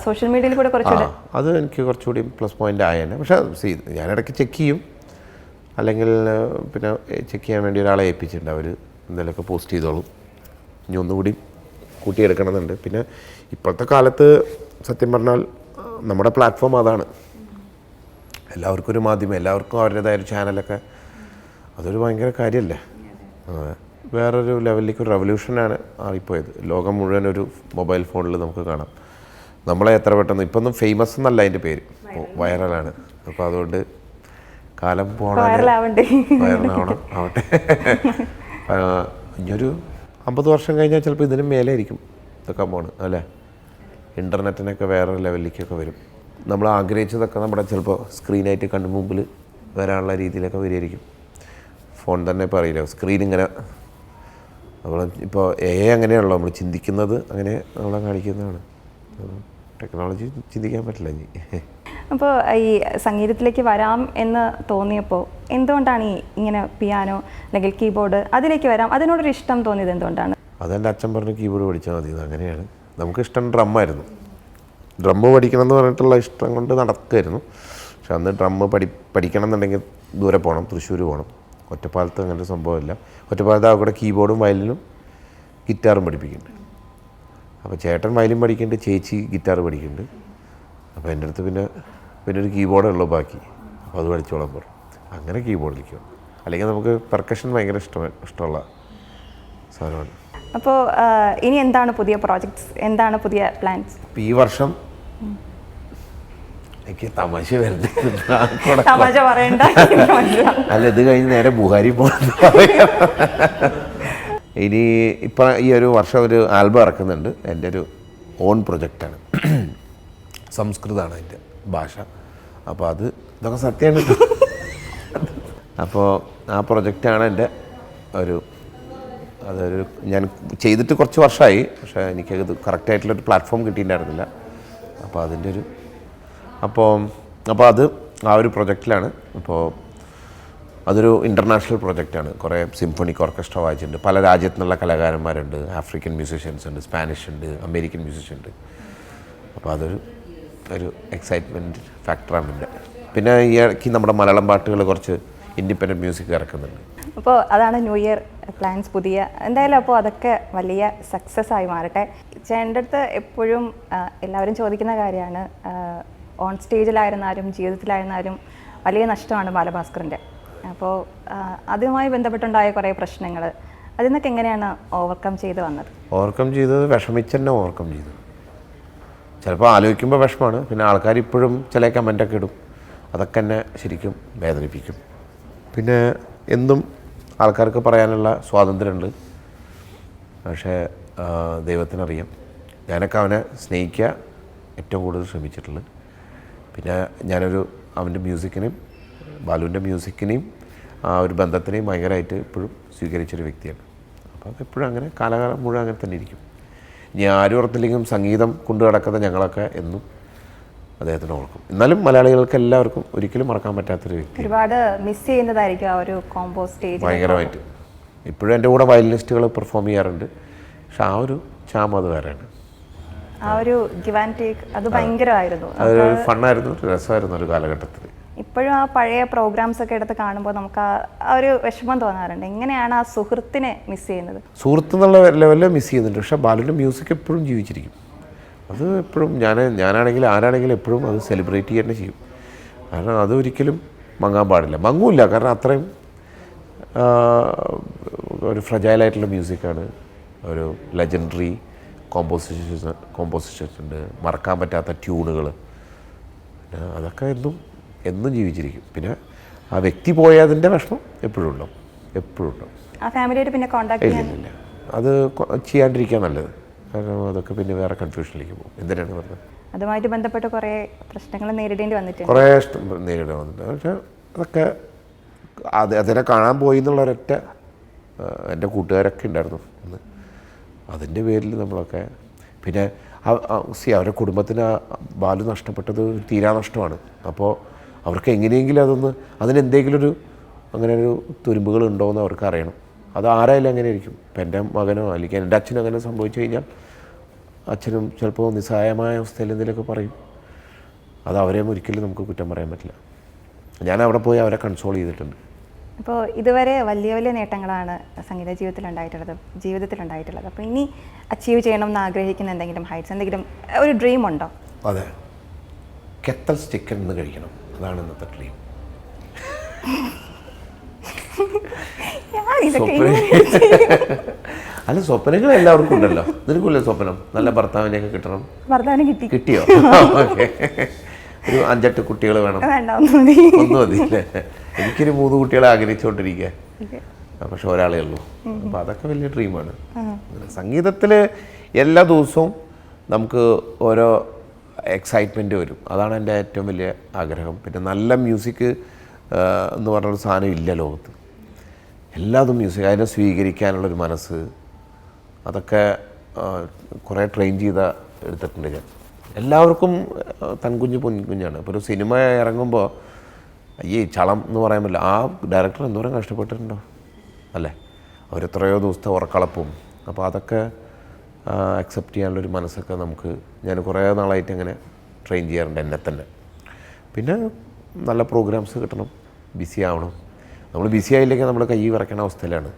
സോഷ്യൽ മീഡിയയിൽ കൂടെ കുറച്ചുകൂടെ അത് എനിക്ക് കുറച്ചുകൂടി പ്ലസ് പോയിൻ്റ് ആയേനെ. പക്ഷേ ഞാനിടയ്ക്ക് ചെക്ക് ചെയ്യും, അല്ലെങ്കിൽ പിന്നെ ചെക്ക് ചെയ്യാൻ വേണ്ടി ഒരാളെ ഏൽപ്പിച്ചിട്ടുണ്ട്. അവർ എന്തെങ്കിലുമൊക്കെ പോസ്റ്റ് ചെയ്തോളും. ഇനി ഒന്നുകൂടി കൂട്ടിയെടുക്കണമെന്നുണ്ട്. പിന്നെ ഇപ്പോഴത്തെ കാലത്ത് സത്യം പറഞ്ഞാൽ നമ്മുടെ പ്ലാറ്റ്ഫോം അതാണ്. എല്ലാവർക്കും ഒരു മാധ്യമം, എല്ലാവർക്കും അവരുടേതായ ഒരു ചാനലൊക്കെ, അതൊരു ഭയങ്കര കാര്യമല്ലേ. വേറൊരു ലെവലിലേക്ക് ഒരു റെവല്യൂഷനാണ് ആയിപ്പോയത്. ലോകം മുഴുവൻ ഒരു മൊബൈൽ ഫോണിൽ നമുക്ക് കാണാം. നമ്മളെ എത്ര പെട്ടെന്ന്, ഇപ്പൊന്നും ഫേമസ് എന്നല്ല അതിൻ്റെ പേര്, വൈറലാണ്. അപ്പോൾ അതുകൊണ്ട് കാലം പോകണം, വൈറലാവണം ആവട്ടെ. ഇനിയൊരു 50 വർഷം കഴിഞ്ഞാൽ ചിലപ്പോൾ ഇതിനും മേലെ ആയിരിക്കും ഇതൊക്കെ പോണ് അല്ലേ. ഇൻ്റർനെറ്റിനൊക്കെ വേറെ ലെവലിലേക്കൊക്കെ വരും. നമ്മൾ ആഗ്രഹിച്ചതൊക്കെ നമ്മുടെ ചിലപ്പോൾ സ്ക്രീനായിട്ട് കണ്ണു മുമ്പിൽ വരാനുള്ള രീതിയിലൊക്കെ വരുമായിരിക്കും. ഫോൺ തന്നെ ഇപ്പോൾ അറിയില്ല, സ്ക്രീൻ ഇങ്ങനെ നമ്മൾ ഇപ്പോൾ അങ്ങനെയാണല്ലോ നമ്മൾ ചിന്തിക്കുന്നത്, അങ്ങനെ നമ്മളെ കാണിക്കുന്നതാണ്. ടെക്നോളജി ചിന്തിക്കാൻ പറ്റില്ല ഇനി. അപ്പോൾ ഈ സംഗീതത്തിലേക്ക് വരാം എന്ന് തോന്നിയപ്പോൾ എന്തുകൊണ്ടാണ് ഇങ്ങനെ പിയാനോ അല്ലെങ്കിൽ കീബോർഡ് അതിലേക്ക് വരാം, അതിനോടൊരു ഇഷ്ടം തോന്നിയത് എന്തുകൊണ്ടാണ്? അതെൻ്റെ അച്ഛൻ പറഞ്ഞു കീബോർഡ് പഠിച്ചാൽ മതി, അങ്ങനെയാണ്. നമുക്കിഷ്ടം ഡ്രമ്മായിരുന്നു. ഡ്രമ്മ് പഠിക്കണം എന്ന് പറഞ്ഞിട്ടുള്ള ഇഷ്ടം കൊണ്ട് നടക്കുമായിരുന്നു. പക്ഷെ അന്ന് ഡ്രമ്മ് പഠിക്കണം എന്നുണ്ടെങ്കിൽ ദൂരെ പോകണം, തൃശ്ശൂർ പോകണം. ഒറ്റപ്പാലത്ത് അങ്ങനെ ഒരു സംഭവമില്ല. ഒറ്റപ്പാലത്ത് അവിടെ കീബോർഡും വയലിനും ഗിറ്റാറും പഠിപ്പിക്കുന്നുണ്ട്. അപ്പോൾ ചേട്ടൻ വയലിൻ പഠിക്കുന്നുണ്ട്, ചേച്ചി ഗിറ്റാർ പഠിക്കുന്നുണ്ട്. അപ്പോൾ എൻ്റെ അടുത്ത് പിന്നെ ഒരു കീബോർഡേ ഉള്ളൂ ബാക്കി. അപ്പോൾ അത് പഠിച്ചോളാൻ പറഞ്ഞു. അങ്ങനെ കീബോർഡിലേക്ക് വന്നു. അല്ലെങ്കിൽ നമുക്ക് പെർക്കഷൻ ഭയങ്കര ഇഷ്ടമുള്ള സാധനമാണ്. അപ്പോൾ ഇനി എന്താണ് പുതിയ പ്രോജക്ട്സ്, എന്താണ് പുതിയ പ്ലാൻസ്? ഈ വർഷം എനിക്ക് തമാശ വരുന്നത് തമാശ പറയണ്ട. അല്ല, ഇത് കഴിഞ്ഞ് നേരെ ബുഹാരി പോകണം. ഇനി ഇപ്പം ഈ ഒരു വർഷം ഒരു ആൽബം ഇറക്കുന്നുണ്ട്. എൻ്റെ ഒരു ഓൺ പ്രൊജക്റ്റാണ്. സംസ്കൃതമാണ് അതിൻ്റെ ഭാഷ. അപ്പോൾ ഇതൊക്കെ സത്യമാണ്. അപ്പോൾ ആ പ്രൊജക്റ്റാണ് എൻ്റെ അതൊരു ഞാൻ ചെയ്തിട്ട് കുറച്ച് വർഷമായി. പക്ഷേ എനിക്കത് കറക്റ്റായിട്ടുള്ളൊരു പ്ലാറ്റ്ഫോം കിട്ടിയിട്ടുണ്ടായിരുന്നില്ല. അപ്പോൾ അത് ആ ഒരു പ്രൊജക്റ്റിലാണ്. അപ്പോൾ അതൊരു ഇൻ്റർനാഷണൽ പ്രൊജക്റ്റാണ്. കുറേ സിംഫണിക് ഓർക്കസ്ട്ര വായിച്ചിട്ടുണ്ട്. പല രാജ്യത്തു നിന്നുള്ള കലാകാരന്മാരുണ്ട്. ആഫ്രിക്കൻ മ്യൂസിഷ്യൻസ് ഉണ്ട്, സ്പാനിഷ് ഉണ്ട്, അമേരിക്കൻ മ്യൂസിഷ്യൻ ഉണ്ട്. അപ്പോൾ അതൊരു എക്സൈറ്റ്മെൻറ്റ് ഫാക്ടറാണ് എൻ്റെ. പിന്നെ ഈ ഇടയ്ക്ക് നമ്മുടെ മലയാളം പാട്ടുകൾ കുറച്ച് ഇൻഡിപെൻഡൻറ്റ് മ്യൂസിക് ഇറക്കുന്നുണ്ട്. അപ്പോൾ അതാണ് ന്യൂ ഇയർ പ്ലാൻസ് പുതിയ. എന്തായാലും അപ്പോൾ അതൊക്കെ വലിയ സക്സസ് ആയി മാറട്ടെ. ചേട്ടൻ്റെ അടുത്ത് എപ്പോഴും എല്ലാവരും ചോദിക്കുന്ന കാര്യമാണ്, ഓൺ സ്റ്റേജിലായിരുന്നാലും ജീവിതത്തിലായിരുന്നാലും വലിയ നഷ്ടമാണ് ബാലഭാസ്കറിൻ്റെ. അപ്പോൾ അതുമായി ബന്ധപ്പെട്ടുണ്ടായ കുറേ പ്രശ്നങ്ങൾ, അതിൽ നിന്നൊക്കെ എങ്ങനെയാണ് ഓവർകം ചെയ്ത് വന്നത്? ഓവർകം ചെയ്തത് വിഷമിച്ചെന്നെ ഓവർകം ചെയ്തു. ചിലപ്പോൾ ആലോചിക്കുമ്പോൾ വിഷമമാണ്. പിന്നെ ആൾക്കാർ ഇപ്പോഴും ചില കമൻറ്റൊക്കെ ഇടും, അതൊക്കെ എന്നെ ശരിക്കും വേദനിപ്പിക്കും. പിന്നെ എന്തും ആൾക്കാർക്ക് പറയാനുള്ള സ്വാതന്ത്ര്യമുണ്ട്. പക്ഷേ ദൈവത്തിനറിയാം, ഞാനൊക്കെ അവനെ സ്നേഹിക്കുക ഏറ്റവും കൂടുതൽ ശ്രമിച്ചിട്ടുള്ളത്. പിന്നെ അവൻ്റെ മ്യൂസിക്കിനെയും ബാലുവിൻ്റെ മ്യൂസിക്കിനെയും ആ ഒരു ബന്ധത്തിനെയും ഭയങ്കരമായിട്ട് ഇപ്പോഴും സ്വീകരിച്ചൊരു വ്യക്തിയാണ്. അപ്പോൾ അതെപ്പോഴും അങ്ങനെ കാലകാലം മുഴുവൻ അങ്ങനെ തന്നെ ഇരിക്കും. ഇനി ആരും ഓർത്തില്ലെങ്കിലും സംഗീതം കൊണ്ടു നടക്കുന്ന ഞങ്ങളൊക്കെ എന്നും അദ്ദേഹത്തിന് ഓർക്കും. എന്നാലും മലയാളികൾക്ക് എല്ലാവർക്കും ഒരിക്കലും മറക്കാൻ പറ്റാത്തൊരു വ്യക്തി. ഒരുപാട് മിസ് ചെയ്യുന്നതായിരിക്കും ആ ഒരു കോമ്പോ സ്റ്റേജ് ഭയങ്കരമായിട്ട്. ഇപ്പോഴും എൻ്റെ കൂടെ വയലിനിസ്റ്റുകൾ പെർഫോം ചെയ്യാറുണ്ട്. പക്ഷെ ആ ഒരു ചാമ അത് വേറെയാണ്. ആ ഒരു ഗിവ് ആൻഡ് ടേക്ക് അത് ഭയങ്കരമായിരുന്നു. അതൊരു ഫണ്ണായിരുന്നു, രസമായിരുന്നു ഒരു കാലഘട്ടത്തിൽ. ഇപ്പോഴും ആ പഴയ പ്രോഗ്രാംസ് ഒക്കെ എടുത്ത് കാണുമ്പോൾ നമുക്ക് ആ ഒരു വിഷമം തോന്നാറുണ്ട്. എങ്ങനെയാണ് ആ സുഹൃത്തിനെ മിസ് ചെയ്യുന്നത്? സുഹൃത്ത് എന്നുള്ള ലെവലിൽ മിസ് ചെയ്യുന്നുണ്ട്. പക്ഷേ ബാലുവിൻ്റെ മ്യൂസിക് എപ്പോഴും ജീവിച്ചിരിക്കും. അത് എപ്പോഴും ഞാനാണെങ്കിലും ആരാണെങ്കിലും എപ്പോഴും അത് സെലിബ്രേറ്റ് ചെയ്യുക തന്നെ ചെയ്യും. കാരണം അതൊരിക്കലും മങ്ങാൻ പാടില്ല. മങ്ങൂല്ല, കാരണം അത്രയും ഒരു ഫ്രജൈലായിട്ടുള്ള മ്യൂസിക്കാണ്. ഒരു ലെജൻഡറി കോമ്പോസിഷൻസ് ഉണ്ട്, മറക്കാൻ പറ്റാത്ത ട്യൂണുകൾ. പിന്നെ അതൊക്കെ എന്നും ജീവിച്ചിരിക്കും. പിന്നെ ആ വ്യക്തി പോയതിൻ്റെ വിഷമം എപ്പോഴും ഉണ്ടാവും. ആ ഫാമിലിയായിട്ട് പിന്നെ കോൺടാക്ട് ഇല്ല, അത് ചെയ്യാണ്ടിരിക്കുക നല്ലത്. കാരണം അതൊക്കെ പിന്നെ വേറെ കൺഫ്യൂഷനിലേക്ക് പോകും. എന്തിനാണ് പറഞ്ഞത്? അതുമായിട്ട് ബന്ധപ്പെട്ട് കുറേ പ്രശ്നങ്ങൾ നേരിടേണ്ടി വന്നിട്ടുണ്ട്. കുറേ നേരിടേണ്ടി വന്നിട്ടുണ്ട്. പക്ഷേ അതൊക്കെ അതിനെ കാണാൻ പോയി എന്നുള്ളൊരൊറ്റ എൻ്റെ കൂട്ടുകാരൊക്കെ ഉണ്ടായിരുന്നു അന്ന്. അതിൻ്റെ പേരിൽ നമ്മളൊക്കെ പിന്നെ അവരുടെ കുടുംബത്തിന് ബാലു നഷ്ടപ്പെട്ടത് തീരാ നഷ്ടമാണ്. അപ്പോൾ അവർക്ക് എങ്ങനെയെങ്കിലും അതിനെന്തെങ്കിലും അങ്ങനെ ഒരു തുരുമ്പുകൾ ഉണ്ടോ എന്ന് അവർക്ക് അറിയണം. അത് ആരായാലും അങ്ങനെ ആയിരിക്കും. ഇപ്പം എൻ്റെ മകനോ അല്ലെങ്കിൽ എൻ്റെ അച്ഛനോ അങ്ങനെ സംഭവിച്ചു കഴിഞ്ഞാൽ അച്ഛനും ചിലപ്പോൾ നിസ്സഹായമായ അവസ്ഥയിൽ എന്തെങ്കിലുമൊക്കെ പറയും. അത് അവരെയും ഒരിക്കലും നമുക്ക് കുറ്റം പറയാൻ പറ്റില്ല. ഞാൻ അവിടെ പോയി അവരെ കൺസോൾ ചെയ്തിട്ടുണ്ട്. അപ്പോൾ ഇതുവരെ വലിയ വലിയ നേട്ടങ്ങളാണ് സംഗീത ജീവിതത്തിലുണ്ടായിട്ടുള്ളത്. അപ്പോൾ ഇനി അച്ചീവ് ചെയ്യണം എന്ന് ആഗ്രഹിക്കുന്ന എന്തെങ്കിലും ഹൈറ്റ്സ്, എന്തെങ്കിലും ഒരു ഡ്രീം ഉണ്ടോ? അതെ, കെത്തൽ ചിക്കൻ എന്ന് കഴിക്കണം, അതാണ് ഇന്നത്തെ ഡ്രീം. അല്ല, സ്വപ്നങ്ങൾ എല്ലാവർക്കും ഉണ്ടല്ലോ. നിനക്കുള്ള സ്വപ്നം നല്ല ഭർത്താവിനെയൊക്കെ കിട്ടണം. ഭർത്താവിനെ കിട്ടിയോ? ഓക്കെ, ഒരു 5-8 കുട്ടികൾ വേണം. ഒന്നും മതി അല്ലേ? എനിക്കൊരു 3 കുട്ടികളെ ആഗ്രഹിച്ചുകൊണ്ടിരിക്കുക. പക്ഷെ ഒരാളേ ഉള്ളൂ. അപ്പം അതൊക്കെ വലിയ ഡ്രീമാണ്. സംഗീതത്തിൽ എല്ലാ ദിവസവും നമുക്ക് ഓരോ എക്സൈറ്റ്മെൻറ്റ് വരും. അതാണ് എൻ്റെ ഏറ്റവും വലിയ ആഗ്രഹം. പിന്നെ നല്ല മ്യൂസിക് എന്ന് പറഞ്ഞൊരു സാധനം ഇല്ല ലോകത്ത്. എല്ലാതും മ്യൂസിക്, അതിനെ സ്വീകരിക്കാനുള്ളൊരു മനസ്സ്, അതൊക്കെ കുറേ ട്രെയിൻ എടുത്തിട്ടുണ്ട് ഞാൻ. എല്ലാവർക്കും തൻകുഞ്ഞ് പൊൻകുഞ്ഞാണ്. ഇപ്പോൾ ഒരു സിനിമ ഇറങ്ങുമ്പോൾ അയ്യേ ചളം എന്ന് പറയാൻ പറ്റില്ല. ആ ഡയറക്ടർ എന്തോരം കഷ്ടപ്പെട്ടിട്ടുണ്ടോ അല്ലേ, അവരെത്രയോ ദിവസത്തെ ഉറക്കളപ്പും. അപ്പോൾ അതൊക്കെ അക്സെപ്റ്റ് ചെയ്യാനുള്ളൊരു മനസ്സൊക്കെ ഞാൻ കുറേ നാളായിട്ട് അങ്ങനെ ട്രെയിൻ ചെയ്യാറുണ്ട് എന്നെ തന്നെ. പിന്നെ നല്ല പ്രോഗ്രാംസ് കിട്ടണം, ബിസി ആവണം. നമ്മൾ ബിസി ആയില്ലെങ്കിൽ നമ്മൾ കൈ വിറയ്ക്കണ അവസ്ഥയിലാണ്.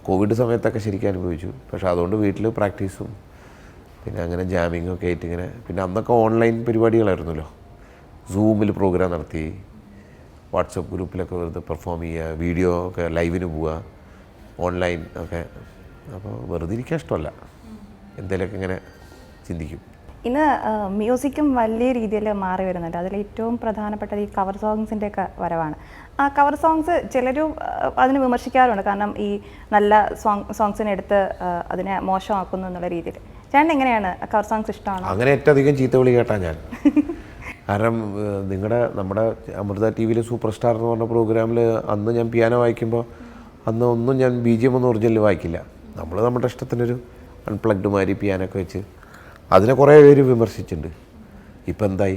കോവിഡ് സമയത്തൊക്കെ ശരിക്കും അനുഭവിച്ചു. പക്ഷേ അതുകൊണ്ട് വീട്ടിൽ പ്രാക്ടീസും പിന്നെ അങ്ങനെ ജാമിങ്ങും ഒക്കെ ആയിട്ട് ഇങ്ങനെ. പിന്നെ അന്നൊക്കെ ഓൺലൈൻ പരിപാടികളായിരുന്നല്ലോ. സൂമിൽ പ്രോഗ്രാം നടത്തി, വാട്സപ്പ് ഗ്രൂപ്പിലൊക്കെ വെറുതെ പെർഫോം ചെയ്യുക, വീഡിയോ ഒക്കെ ലൈവിന് പോവുക, ഓൺലൈൻ ഒക്കെ. അപ്പോൾ വെറുതെ ഇരിക്കാൻ ഇഷ്ടമല്ല, എന്തെങ്കിലുമൊക്കെ ഇങ്ങനെ ചിന്തിക്കും. ഇന്ന് മ്യൂസിക്കും വലിയ രീതിയിൽ മാറി വരുന്നുണ്ട്. അതിൽ ഏറ്റവും പ്രധാനപ്പെട്ടത് ഈ കവർ സോങ്സിൻ്റെയൊക്കെ വരവാണ്. ആ കവർ സോങ്സ് ചിലരും അതിന് വിമർശിക്കാറുണ്ട്. കാരണം ഈ നല്ല സോങ്സിനെ എടുത്ത് അതിനെ മോശമാക്കുന്നു എന്നുള്ള രീതിയിൽ. ചേട്ടൻ എങ്ങനെയാണ്, കവർ സോങ്സ് ഇഷ്ടമാണോ? അങ്ങനെ ഏറ്റവും അധികം ചീത്ത വിളി കേട്ടാ ഞാൻ. കാരണം നമ്മുടെ അമൃത ടി വിയിൽ സൂപ്പർ സ്റ്റാർ എന്ന് പറഞ്ഞ പ്രോഗ്രാമിൽ അന്ന് ഞാൻ പിയാനോ വായിക്കുമ്പോൾ അന്ന് ഒന്നും ഞാൻ BGM ഒന്നും ഒറിജിനൽ വായിക്കില്ല. നമ്മുടെ ഇഷ്ടത്തിനൊരു അൺപ്ലഗ്ഡ് മാതിരി പിയാനൊക്കെ വെച്ച് അതിനെ കുറേ പേര് വിമർശിച്ചിട്ടുണ്ട്. ഇപ്പം എന്തായി,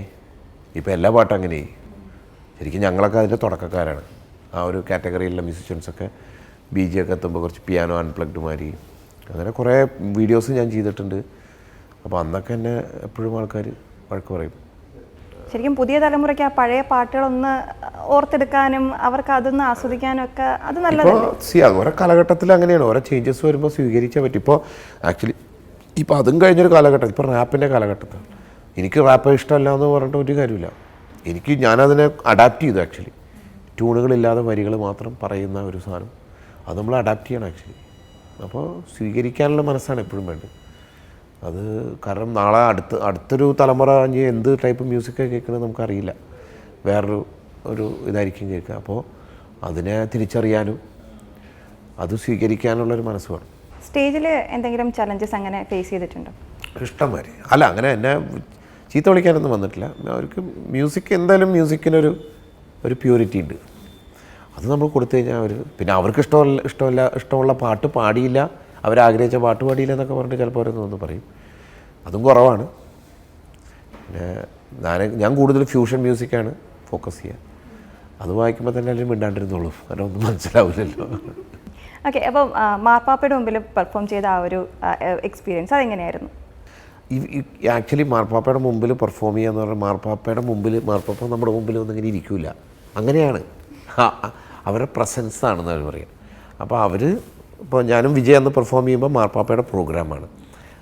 ഇപ്പം എല്ലാ പാട്ടും അങ്ങനെയായി. ശരിക്കും ഞങ്ങളൊക്കെ അതിൻ്റെ തുടക്കക്കാരാണ്. ആ ഒരു കാറ്റഗറിയിലുള്ള മ്യൂസിഷ്യൻസൊക്കെ BGM ഒക്കെ എത്തുമ്പോൾ കുറച്ച് പിയാനോ അൺപ്ലഗ്ഡ് മാതിരി അങ്ങനെ കുറേ വീഡിയോസ് ഞാൻ ചെയ്തിട്ടുണ്ട്. അപ്പോൾ അന്നൊക്കെ എന്നെ എപ്പോഴും ആൾക്കാർ വഴക്ക് പറയും. ശരിക്കും പുതിയ തലമുറയ്ക്ക് ആ പഴയ പാട്ടുകളൊന്ന് ഓർത്തെടുക്കാനും അവർക്ക് അതൊന്ന് ആസ്വദിക്കാനും ഒക്കെ അത് നല്ലതല്ലേ? ഓരോ കാലഘട്ടത്തിൽ അങ്ങനെയാണ്, ഓരോ ചേഞ്ചസ് വരുമ്പോൾ സ്വീകരിച്ചാൽ പറ്റും. ഇപ്പോൾ ആക്ച്വലി ഇപ്പോൾ അതും കഴിഞ്ഞൊരു കാലഘട്ടം, ഇപ്പോൾ റാപ്പിൻ്റെ കാലഘട്ടത്തിൽ എനിക്ക് റാപ്പ് ഇഷ്ടമല്ല എന്ന് പറഞ്ഞിട്ട് ഒരു കാര്യമില്ല. ഞാനതിനെ അഡാപ്റ്റ് ചെയ്തു. ആക്ച്വലി ട്യൂണുകളില്ലാതെ വരികൾ മാത്രം പറയുന്ന ഒരു സാധനം അത് നമ്മൾ അഡാപ്റ്റ് ചെയ്യണം ആക്ച്വലി. അപ്പോൾ സ്വീകരിക്കാനുള്ള മനസ്സാണ് എപ്പോഴും വേണ്ടത്. അത് കാരണം നാളെ അടുത്തൊരു തലമുറ എന്ത് ടൈപ്പ് മ്യൂസിക്കൊക്കെ കേൾക്കണമെന്ന് നമുക്കറിയില്ല. വേറൊരു ഇതായിരിക്കും കേൾക്കുക. അപ്പോൾ അതിനെ തിരിച്ചറിയാനും അത് സ്വീകരിക്കാനുള്ളൊരു മനസ്സ് വേണം. സ്റ്റേജിൽ എന്തെങ്കിലും ചലഞ്ചസ് അങ്ങനെ ഫേസ് ചെയ്തിട്ടുണ്ടോ? ഇഷ്ടംമാതിരി. അല്ല, അങ്ങനെ എന്നെ ചീത്ത വിളിക്കാനൊന്നും വന്നിട്ടില്ല. അവർക്ക് മ്യൂസിക് എന്തായാലും മ്യൂസിക്കിനൊരു പ്യൂരിറ്റി ഉണ്ട്. അത് നമ്മൾ കൊടുത്തു കഴിഞ്ഞാൽ പിന്നെ അവർക്ക് ഇഷ്ടമുള്ള പാട്ട് പാടിയില്ല, അവരാഗ്രഹിച്ച പാട്ട് പാടിയില്ല എന്നൊക്കെ പറഞ്ഞിട്ട് ചിലപ്പോൾ അവരൊന്നും പറയും. അതും കുറവാണ്. പിന്നെ ഞാൻ കൂടുതൽ ഫ്യൂഷൻ മ്യൂസിക്കാണ് ഫോക്കസ് ചെയ്യുക. അത് വായിക്കുമ്പോൾ തന്നെ എല്ലാവരും മിണ്ടാണ്ടിരുന്നുള്ളൂ, കാരണം ഒന്നും മനസ്സിലാവില്ലല്ലോ. ഓക്കെ, അപ്പോൾ മാർപ്പാപ്പയുടെ മുമ്പിൽ പെർഫോം ചെയ്ത ആ ഒരു എക്സ്പീരിയൻസ് അതെങ്ങനെയായിരുന്നു? ആക്ച്വലി മാർപ്പാപ്പയുടെ മുമ്പിൽ പെർഫോം ചെയ്യുക എന്ന് പറഞ്ഞാൽ മാർപ്പാപ്പ നമ്മുടെ മുമ്പിൽ ഒന്നും ഇങ്ങനെ ഇരിക്കില്ല. അങ്ങനെയാണ്, അവരുടെ പ്രസൻസ് ആണെന്ന് അവർ പറയും. അപ്പോൾ ഇപ്പോൾ ഞാനും വിജയ് അന്ന് പെർഫോം ചെയ്യുമ്പോൾ മാർപ്പാപ്പയുടെ പ്രോഗ്രാമാണ്.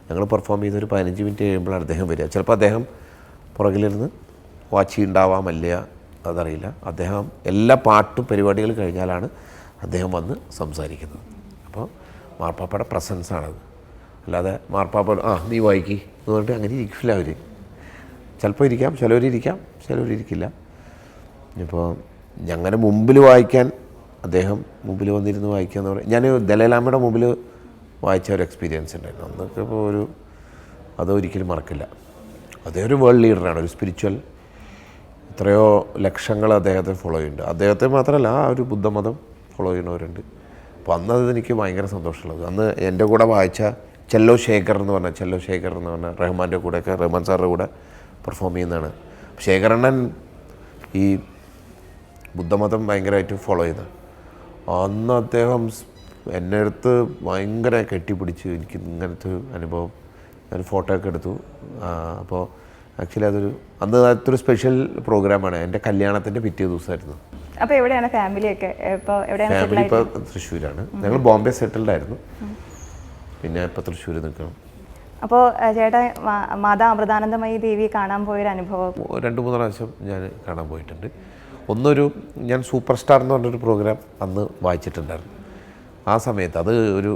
ഞങ്ങൾ പെർഫോം ചെയ്ത് ഒരു 15 മിനിറ്റ് കഴിയുമ്പോഴാണ് അദ്ദേഹം വരിക. ചിലപ്പോൾ അദ്ദേഹം പുറകിലിരുന്ന് വാച്ച് ഉണ്ടാവാമല്ല, അതറിയില്ല. അദ്ദേഹം എല്ലാ പരിപാടികൾ കഴിഞ്ഞാലാണ് അദ്ദേഹം വന്ന് സംസാരിക്കുന്നത്. അപ്പോൾ മാർപ്പാപ്പയുടെ പ്രസൻസാണത്. അല്ലാതെ മാർപ്പാപ്പ നീ വായിക്കി എന്ന് പറഞ്ഞിട്ട് അങ്ങനെ ഇരിക്കില്ല അവർ. ചിലപ്പോൾ ഇരിക്കാം, ചിലവരിരിക്കില്ല. ഇപ്പോൾ ഞങ്ങനെ മുമ്പിൽ വായിക്കാൻ, അദ്ദേഹം മുമ്പിൽ വന്നിരുന്ന് വായിക്കുക എന്ന് പറയും. ഞാൻ ദലൈലാമയുടെ മുമ്പിൽ വായിച്ച ഒരു എക്സ്പീരിയൻസ് ഉണ്ടായിരുന്നു. അന്നൊക്കെ ഇപ്പോൾ അതൊരിക്കലും മറക്കില്ല. അദ്ദേഹം ഒരു വേൾഡ് ലീഡറാണ്, ഒരു സ്പിരിച്വൽ. എത്രയോ ലക്ഷങ്ങൾ അദ്ദേഹത്തെ ഫോളോ ചെയ്യുന്നുണ്ട്. അദ്ദേഹത്തെ മാത്രമല്ല, ആ ഒരു ബുദ്ധമതം ഫോളോ ചെയ്യുന്നവരുണ്ട്. അപ്പോൾ അന്നത് എനിക്ക് ഭയങ്കര സന്തോഷമുള്ളത്. അന്ന് എൻ്റെ കൂടെ വായിച്ച ചെല്ലോ ശേഖർ എന്ന് പറഞ്ഞ റഹ്മാൻ്റെ കൂടെയൊക്കെ, റഹ്മാൻ സാറിൻ്റെ കൂടെ പെർഫോം ചെയ്യുന്നതാണ്. ശേഖരണ്ണൻ ഈ ബുദ്ധമതം ഭയങ്കരമായിട്ട് ഫോളോ ചെയ്ത അന്ന് അദ്ദേഹം എന്നെ അടുത്ത് ഭയങ്കര കെട്ടിപ്പിടിച്ച് എനിക്ക് ഇങ്ങനത്തെ അനുഭവം, ഞാൻ ഫോട്ടോ ഒക്കെ എടുത്തു. അപ്പോൾ ആക്ച്വലി അതൊരു സ്പെഷ്യൽ പ്രോഗ്രാമാണ്. എൻ്റെ കല്യാണത്തിൻ്റെ പിറ്റേ ദിവസമായിരുന്നു. അപ്പോൾ എവിടെയാണ് ഫാമിലിയൊക്കെ? ഫാമിലി ഇപ്പോൾ തൃശ്ശൂരാണ്. ഞങ്ങൾ ബോംബെ സെറ്റിൽഡ് ആയിരുന്നു, പിന്നെ ഇപ്പോൾ തൃശ്ശൂർ നിൽക്കണം. അപ്പോൾ ചേട്ടാ മാതാ അമൃതാനന്ദമയി ദേവി കാണാൻ പോയൊരു അനുഭവം? 2-3 പ്രാവശ്യം ഞാൻ കാണാൻ പോയിട്ടുണ്ട്. ഞാൻ സൂപ്പർ സ്റ്റാർ എന്ന് പറഞ്ഞൊരു പ്രോഗ്രാം അന്ന് വായിച്ചിട്ടുണ്ടായിരുന്നു. ആ സമയത്ത് അത് ഒരു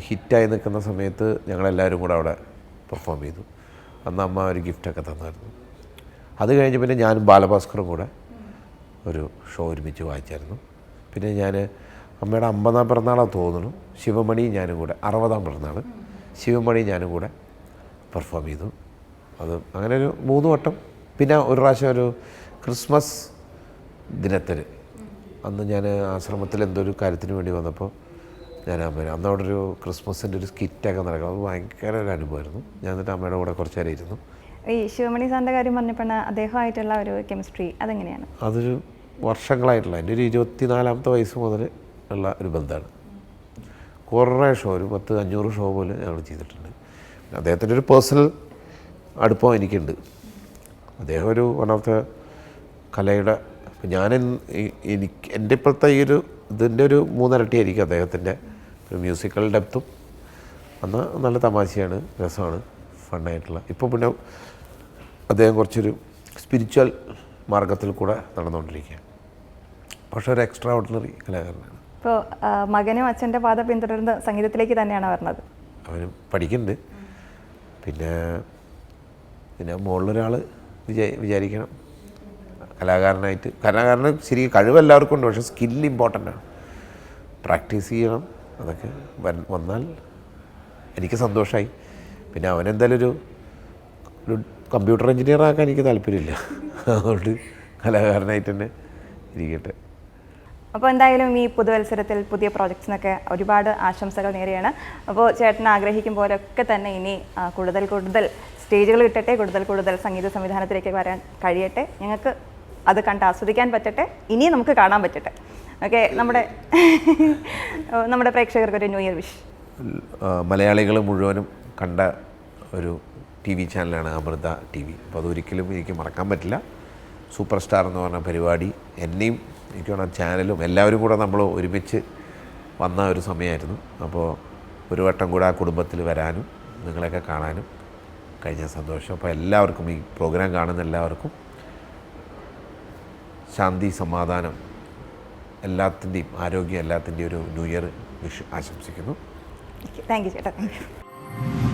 ഹിറ്റായി നിൽക്കുന്ന സമയത്ത് ഞങ്ങളെല്ലാവരും കൂടെ അവിടെ പെർഫോം ചെയ്തു. അന്ന് അമ്മ ഒരു ഗിഫ്റ്റൊക്കെ തന്നായിരുന്നു. അത് കഴിഞ്ഞ് പിന്നെ ഞാനും ബാലഭാസ്കറും കൂടെ ഒരു ഷോ ഒരുമിച്ച് വായിച്ചായിരുന്നു. പിന്നെ ഞാൻ അമ്മയുടെ 50ാം പിറന്നാളാണ് തോന്നുന്നു, ശിവമണി ഞാനും കൂടെ 60ാം പിറന്നാൾ ശിവമണി ഞാനും കൂടെ പെർഫോം ചെയ്തു. അത് അങ്ങനെ ഒരു 3 വട്ടം. പിന്നെ ഒരു പ്രാവശ്യം ഒരു ക്രിസ്മസ് ദിനത്തിന് അന്ന് ഞാൻ ആശ്രമത്തിൽ എന്തോ ഒരു കാര്യത്തിന് വേണ്ടി വന്നപ്പോൾ ഞാൻ അന്ന് അവിടെ ഒരു ക്രിസ്മസിൻ്റെ ഒരു സ്കിറ്റൊക്കെ നടക്കും. അത് ഭയങ്കര ഒരു അനുഭവമായിരുന്നു. ഞാൻ എന്നിട്ട് അമ്മയുടെ കൂടെ കുറച്ച് നേരം ഇരുന്നു. ഈ ശിവമണി സാറിൻ്റെ കാര്യം പറഞ്ഞപ്പോൾ അദ്ദേഹമായിട്ടുള്ള ഒരു കെമിസ്ട്രി അതെങ്ങനെയാണ്? അതൊരു വർഷങ്ങളായിട്ടുള്ള എൻ്റെ ഒരു 24-ാമത്തെ വയസ്സ് മുതൽ ഉള്ള ഒരു ബന്ധമാണ്. കുറേ ഷോ, ഒരു 10-500 ഷോ പോലെ ഞങ്ങൾ ചെയ്തിട്ടുണ്ട്. അദ്ദേഹത്തിൻ്റെ ഒരു പേഴ്സണൽ അടുപ്പം എനിക്കുണ്ട്. അദ്ദേഹം ഒരു വൺ ഓഫ് ദ കലയുടെ ഞാൻ എൻ്റെ ഇപ്പോഴത്തെ ഈ ഒരു ഇതിൻ്റെ ഒരു 3 ഇരട്ടിയായിരിക്കും അദ്ദേഹത്തിൻ്റെ ഒരു മ്യൂസിക്കൽ ഡെപ്തും. അന്ന് നല്ല തമാശയാണ്, രസമാണ്, ഫണ്ണായിട്ടുള്ള. ഇപ്പോൾ പിന്നെ അദ്ദേഹം കുറച്ചൊരു സ്പിരിച്വൽ മാർഗത്തിൽ കൂടെ നടന്നുകൊണ്ടിരിക്കുക. പക്ഷേ ഒരു എക്സ്ട്രാ ഓർഡിനറി കലാകാരനാണ്. ഇപ്പോൾ മകനും അച്ഛൻ്റെ പാത പിന്തുടർന്ന് സംഗീതത്തിലേക്ക് തന്നെയാണ് വരുന്നത്. അവന് പഠിക്കുന്നുണ്ട്. പിന്നെ മുകളിലൊരാൾ വിചാരിക്കണം കലാകാരനായിട്ട്. കലാകാരന് ശരിക്കും കഴിവ് എല്ലാവർക്കും ഉണ്ട്, പക്ഷേ സ്കില്ല് ഇമ്പോർട്ടൻ്റാണ്. പ്രാക്ടീസ് ചെയ്യണം. അതൊക്കെ വന്നാൽ എനിക്ക് സന്തോഷമായി. പിന്നെ അവനെന്തായാലും ഒരു കമ്പ്യൂട്ടർ എഞ്ചിനീയർ ആക്കാൻ എനിക്ക് താല്പര്യമില്ല. അതുകൊണ്ട് കലാകാരനായിട്ട് തന്നെ ഇരിക്കട്ടെ. അപ്പോൾ എന്തായാലും ഈ പുതുവത്സരത്തിൽ പുതിയ പ്രോജക്ട്സിനൊക്കെ ഒരുപാട് ആശംസകൾ നേരെയാണ്. അപ്പോൾ ചേട്ടൻ ആഗ്രഹിക്കും പോലൊക്കെ തന്നെ ഇനി കൂടുതൽ സ്റ്റേജുകൾ കിട്ടട്ടെ, കൂടുതൽ സംഗീത സംവിധാനത്തിലേക്ക് വരാൻ കഴിയട്ടെ, ഞങ്ങൾക്ക് അത് കണ്ട് ആസ്വദിക്കാൻ പറ്റട്ടെ, ഇനി നമുക്ക് കാണാൻ പറ്റട്ടെ. ഓക്കെ, നമ്മുടെ പ്രേക്ഷകർക്ക് ഒരു ന്യൂ ഇയർ വിഷ്. മലയാളികൾ മുഴുവനും കണ്ട ഒരു TV ചാനലാണ് അമൃത TV. അപ്പോൾ അതൊരിക്കലും എനിക്ക് മറക്കാൻ പറ്റില്ല. സൂപ്പർ സ്റ്റാർ എന്ന് പറഞ്ഞ പരിപാടി എന്നെയും എനിക്ക് വേണം ചാനലും എല്ലാവരും കൂടെ നമ്മൾ ഒരുമിച്ച് വന്ന ഒരു സമയമായിരുന്നു. അപ്പോൾ ഒരു വട്ടം കൂടെ ആ കുടുംബത്തിൽ വരാനും നിങ്ങളെയൊക്കെ കാണാനും കഴിഞ്ഞ സന്തോഷം. അപ്പോൾ എല്ലാവർക്കും, ഈ പ്രോഗ്രാം കാണുന്ന എല്ലാവർക്കും ശാന്തി, സമാധാനം, എല്ലാത്തിൻ്റെയും ആരോഗ്യം, എല്ലാത്തിൻ്റെയും ഒരു ന്യൂ ഇയർ വിഷ് ആശംസിക്കുന്നു. താങ്ക് യു ചേട്ടാ. Thank you.